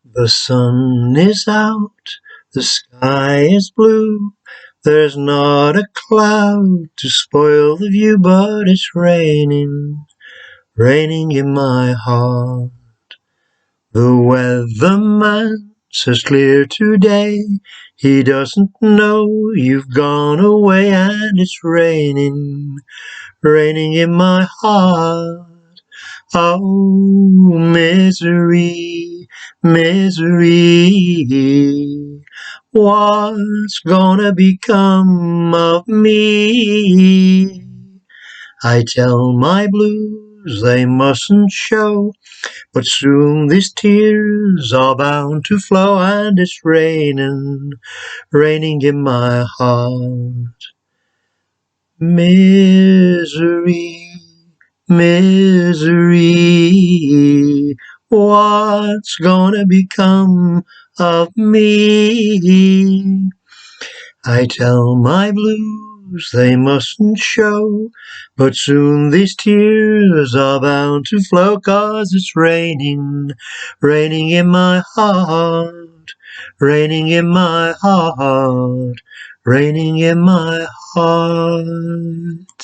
The sun is out, the sky is blue, there's not a cloud to spoil the view, but it's raining, raining in my heart. The weatherman says clear today, he doesn't know you've gone away, and it's raining, raining in my heart. Oh, misery, misery, what's gonna become of me? I tell my blues they mustn't show, but soon these tears are bound to flow, and it's raining, raining in my heart. Misery, misery, what's gonna become of me? I tell my blues they mustn't show, but soon these tears are bound to flow, 'cause it's raining, raining in my heart, raining in my heart, raining in my heart.